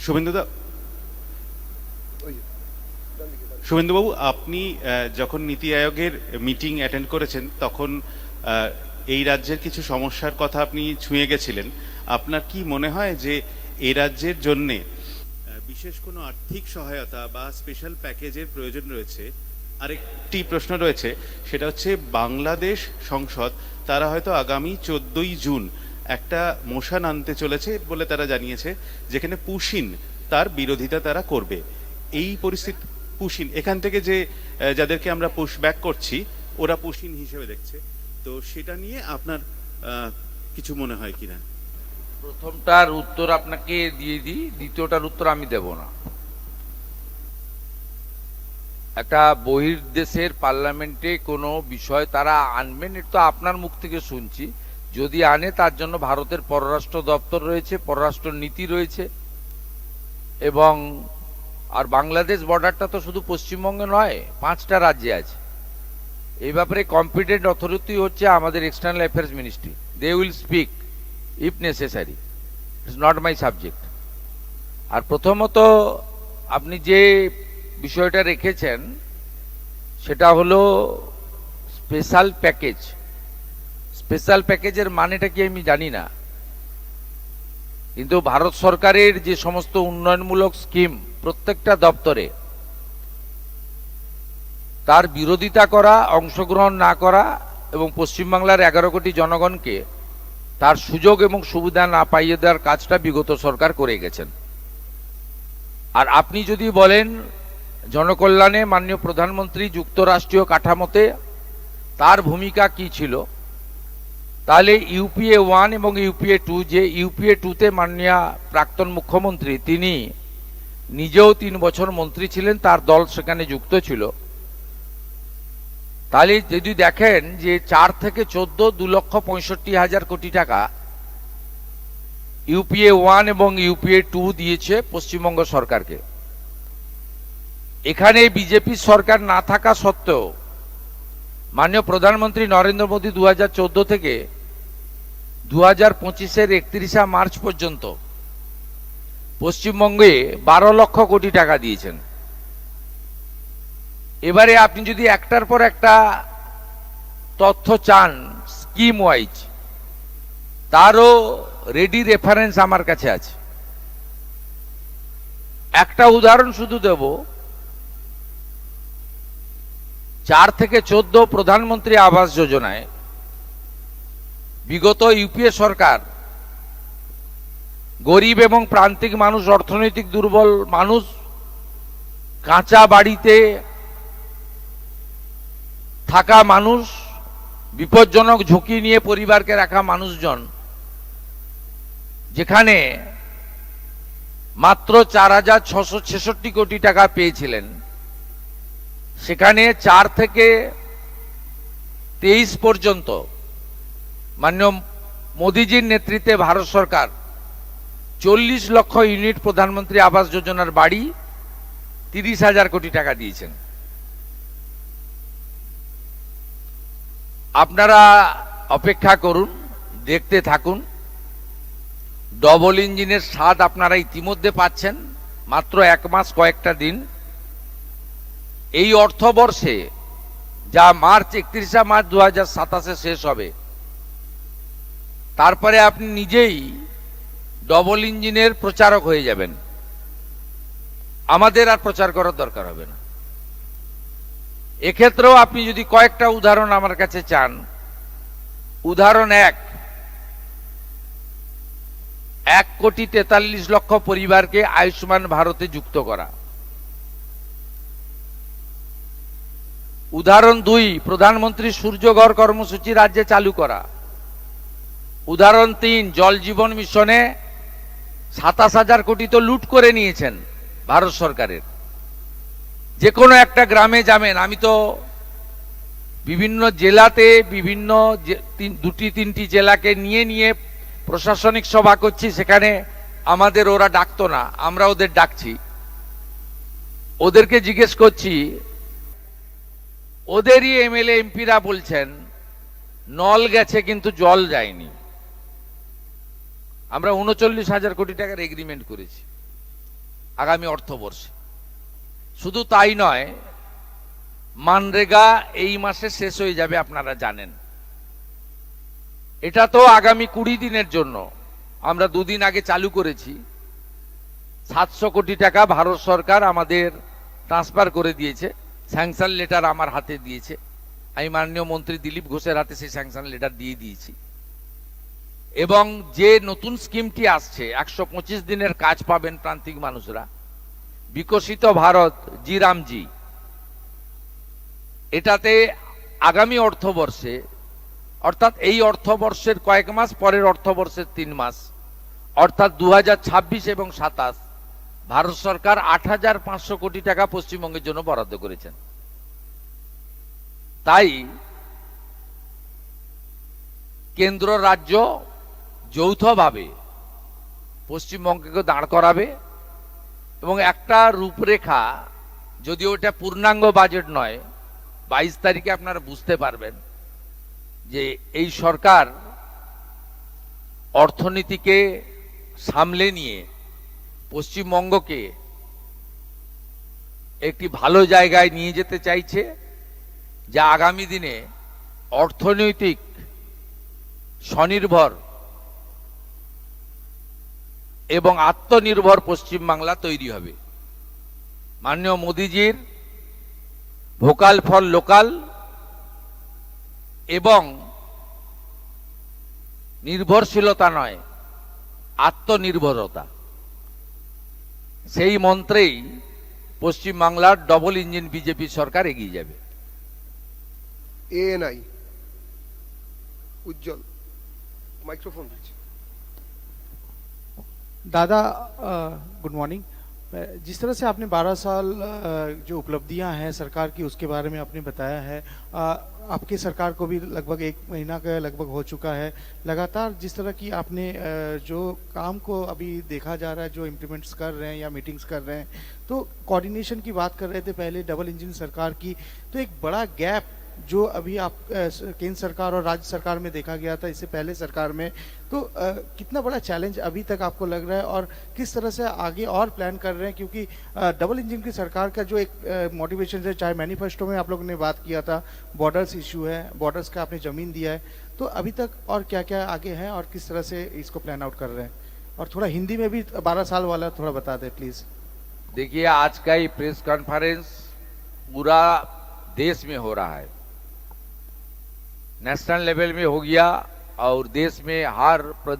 শুভেন্দুদা, শুভেন্দুবাবু, আপনি যখন নীতি আয়োগের মিটিং অ্যাটেন্ড করেছেন তখন এই রাজ্যের কিছু সমস্যার কথা আপনি ছুঁয়ে গেছিলেন। আপনার কি মনে হয় যে এই রাজ্যের জন্যে বিশেষ কোনো আর্থিক সহায়তা বা স্পেশাল প্যাকেজের প্রয়োজন রয়েছে? আরেকটি প্রশ্ন রয়েছে, সেটা হচ্ছে বাংলাদেশ সংসদ তারা হয়তো আগামী 14ই জুন একটা মোশন আনতে চলেছে বলে তারা জানিয়েছে, যেখানে পুশিন তার বিরোধিতা তারা করবে। এই পরিস্থিতি পুশিন এখান থেকে যে যাদেরকে আমরা পুশ ব্যাক করছি ওরা পুশিন হিসেবে দেখছে, তো সেটা নিয়ে আপনার কিছু মনে হয় কিনা? প্রথমটার উত্তর আপনাকে দিয়ে দিই, দ্বিতীয়টার উত্তর আমি দেব না। একটা বহির্দেশের পার্লামেন্টে কোনো বিষয় তারা আনবেন, এটা তো আপনার মুখ থেকে শুনছি। যদি আনে তার জন্য ভারতের পররাষ্ট্র দপ্তর রয়েছে, পররাষ্ট্র নীতি রয়েছে, এবং আর বাংলাদেশ বর্ডারটা তো শুধু পশ্চিমবঙ্গে নয়, 5টা রাজ্যে আছে। এই ব্যাপারে কম্পিটেন্ট অথরিটি হচ্ছে আমাদের external affairs ministry. They will speak if necessary, it's not my subject. আর প্রথমত আপনি যে বিষয়টা রেখেছেন সেটা হলো স্পেশাল প্যাকেজ। স্পেশাল প্যাকেজের মানেটা কি আমি জানি না, কিন্তু ভারত সরকারের যে সমস্ত উন্নয়নমূলক স্কিম প্রত্যেকটা দপ্তরে, তার বিরোধিতা করা, অংশগ্রহণ না করা এবং পশ্চিমবাংলার 11 কোটি জনগণকে তার সুযোগ এবং সুবিধা না পাইয়ে দেওয়ার কাজটা বিগত সরকার করে গেছেন। আর আপনি যদি বলেন জনকল্যাণে মাননীয় প্রধানমন্ত্রী যুক্তরাষ্ট্রীয় কাঠামোতে তার ভূমিকা কি ছিল, তাহলে ইউপিএ 1 এবং ইউপিএ 2, যে ইউপিএ 2তে মাননীয় প্রাক্তন মুখ্যমন্ত্রী তিনি নিজেও 3 বছর মন্ত্রী ছিলেন, তার দল সেখানে যুক্ত ছিল। তাহলে যদি দেখেন যে 4 থেকে 14 2,65,000 কোটি টাকা ইউপিএ 1 এবং ইউপিএ 2 দিয়েছে পশ্চিমবঙ্গ সরকারকে। এখানে বিজেপি সরকার না থাকা সত্ত্বেও মাননীয় প্রধানমন্ত্রী নরেন্দ্র মোদী 2014 থেকে 2025-এর 31 মার্চ পর্যন্ত পশ্চিমবঙ্গে 12 লক্ষ কোটি টাকা দিয়েছেন। এবারে আপনি যদি একটার পর একটা তথ্য চান স্কিম ওয়াইজ, তারও রেডি রেফারেন্স আমার কাছে আছে। একটা উদাহরণ শুধু দেব, 4 থেকে 14 প্রধানমন্ত্রী আবাস যোজনায় বিগত ইউপিএ সরকার গরিব এবং প্রান্তিক মানুষ, অর্থনৈতিক দুর্বল মানুষ, কাঁচা বাড়িতে থাকা মানুষ, বিপজ্জনক ঝুঁকি নিয়ে পরিবারকে রাখা মানুষজন, যেখানে মাত্র 4,666 কোটি টাকা পেয়েছিলেন, সেখানে 4 থেকে 23 পর্যন্ত মাননীয় মোদীজির নেতৃত্বে ভারত সরকার 40 লক্ষ ইউনিট প্রধানমন্ত্রী আবাস যোজনার বাড়ি 30,000 কোটি টাকা দিয়েছেন। আপনারা অপেক্ষা করুন, দেখতে থাকুন। ডবল ইঞ্জিনের স্বাদ আপনারা ইতিমধ্যে পাচ্ছেন, মাত্র 1 মাস কয়েকটা দিন। এই অর্থবর্ষে, যা 31 মার্চ 2027-এ শেষ হবে, তারপরে আপনি নিজেই ডবল ইঞ্জিনের প্রচারক হয়ে যাবেন, আমাদের আর প্রচার করার দরকার হবে না। এক্ষেত্রেও আপনি যদি কয়েকটা উদাহরণ আমার কাছে চান, উদাহরণ 1 কোটি 43 লক্ষ পরিবারকে আয়ুষ্মান ভারতে যুক্ত করা। উদাহরণ 2, প্রধানমন্ত্রী সূর্যঘর কর্মসূচি রাজ্যে চালু করা। উদাহরণ 3, জল জীবন মিশনে 27,000 কোটি তো লুট করে নিয়েছেন ভারত সরকারের। যে কোনো একটা গ্রামে যাবেন, আমি তো বিভিন্ন জেলাতে, বিভিন্ন 2-3টি জেলাকে নিয়ে নিয়ে প্রশাসনিক সভা করছি, সেখানে আমাদের ওরা ডাকতো না, আমরা ওদের ডাকছি। ওদেরকে জিজ্ঞেস করছি, ওদেরই এমএলএ এমপিরা বলছেন নল গেছে কিন্তু জল যায়নি। আমরা 39,000 কোটি টাকার এগ্রিমেন্ট করেছি। আগামী অর্থবর্ষে। শুধু তাই নয়, মানরেগা এই মাসে শেষ হয়ে যাবে, আপনারা জানেন। এটা তো আগামী 20 দিনের জন্য। আমরা দুদিন আগে চালু করেছি। 700 কোটি টাকা ভারত সরকার আমাদের ট্রান্সফার করে দিয়েছে, স্যাংশন লেটার আমার হাতে দিয়েছে। আমি মাননীয় মন্ত্রী দিলীপ ঘোষের হাতে সেই স্যাংশন লেটার দিয়ে দিয়েছি। এবং যে নতুন স্কিমটি আসছে, 125 দিনের কাজ পাবেন প্রান্তিক মানুষরা, বিকশিত ভারত জি রামজি, এটাতে আগামী অর্থবর্ষে, অর্থাৎ এই অর্থবর্ষের কয়েক মাস, পরের অর্থবর্ষের 3 মাস, অর্থাৎ 2026 এবং 27, ভারত সরকার 8,500 কোটি টাকা পশ্চিমবঙ্গের জন্য বরাদ্দ করেছেন। তাই কেন্দ্র রাজ্য যৌথভাবে পশ্চিমবঙ্গকে দাঁড় করাবে এবং একটা রূপরেখা, যদিও এটা পূর্ণাঙ্গ বাজেট নয়, 22 তারিখে আপনারা বুঝতে পারবেন যে এই সরকার অর্থনীতিকে সামলে নিয়ে পশ্চিমবঙ্গকে একটি ভালো জায়গায় নিয়ে যেতে চাইছে, যা আগামী দিনে অর্থনৈতিক স্বনির্ভর এবং আত্মনির্ভর পশ্চিমবাংলা তৈরি হবে। মাননীয় মোদিজির ভোকাল ফর লোকাল এবং নির্ভরশীলতা নয়, আত্মনির্ভরতা, সেই মন্ত্রেই পশ্চিমবাংলার ডবল ইঞ্জিন বিজেপি সরকার এগিয়ে যাবে। এএনআই উজ্জ্বল মাইক্রোফোন দিচ্ছে। दादा गुड मॉर्निंग। जिस तरह से आपने 12 साल जो उपलब्धियां हैं सरकार की उसके बारे में आपने बताया है, आपकी सरकार को भी लगभग 1 महीना का लगभग हो चुका है। लगातार जिस तरह की आपने जो काम को अभी देखा जा रहा है, जो इम्प्लीमेंट्स कर रहे हैं या मीटिंग्स कर रहे हैं, तो कोऑर्डिनेशन की बात कर रहे थे पहले डबल इंजन सरकार की, तो एक बड़ा गैप जो अभी आप केंद्र सरकार और राज्य सरकार में देखा गया था इससे पहले सरकार में, तो कितना बड़ा चैलेंज अभी तक आपको लग रहा है और किस तरह से आगे और प्लान कर रहे हैं? क्योंकि डबल इंजन की सरकार का जो एक मोटिवेशन है, चाहे मैनिफेस्टो में आप लोगों ने बात किया था, बॉर्डर्स इशू है, बॉर्डर्स का आपने जमीन दिया है, तो अभी तक और क्या क्या आगे है और किस तरह से इसको प्लान आउट कर रहे हैं? और थोड़ा हिंदी में भी 12 साल वाला थोड़ा बता दें प्लीज। देखिए, आज का ये प्रेस कॉन्फ्रेंस पूरा देश में हो रहा है, नेशनल लेवल में हो गया और देश में हर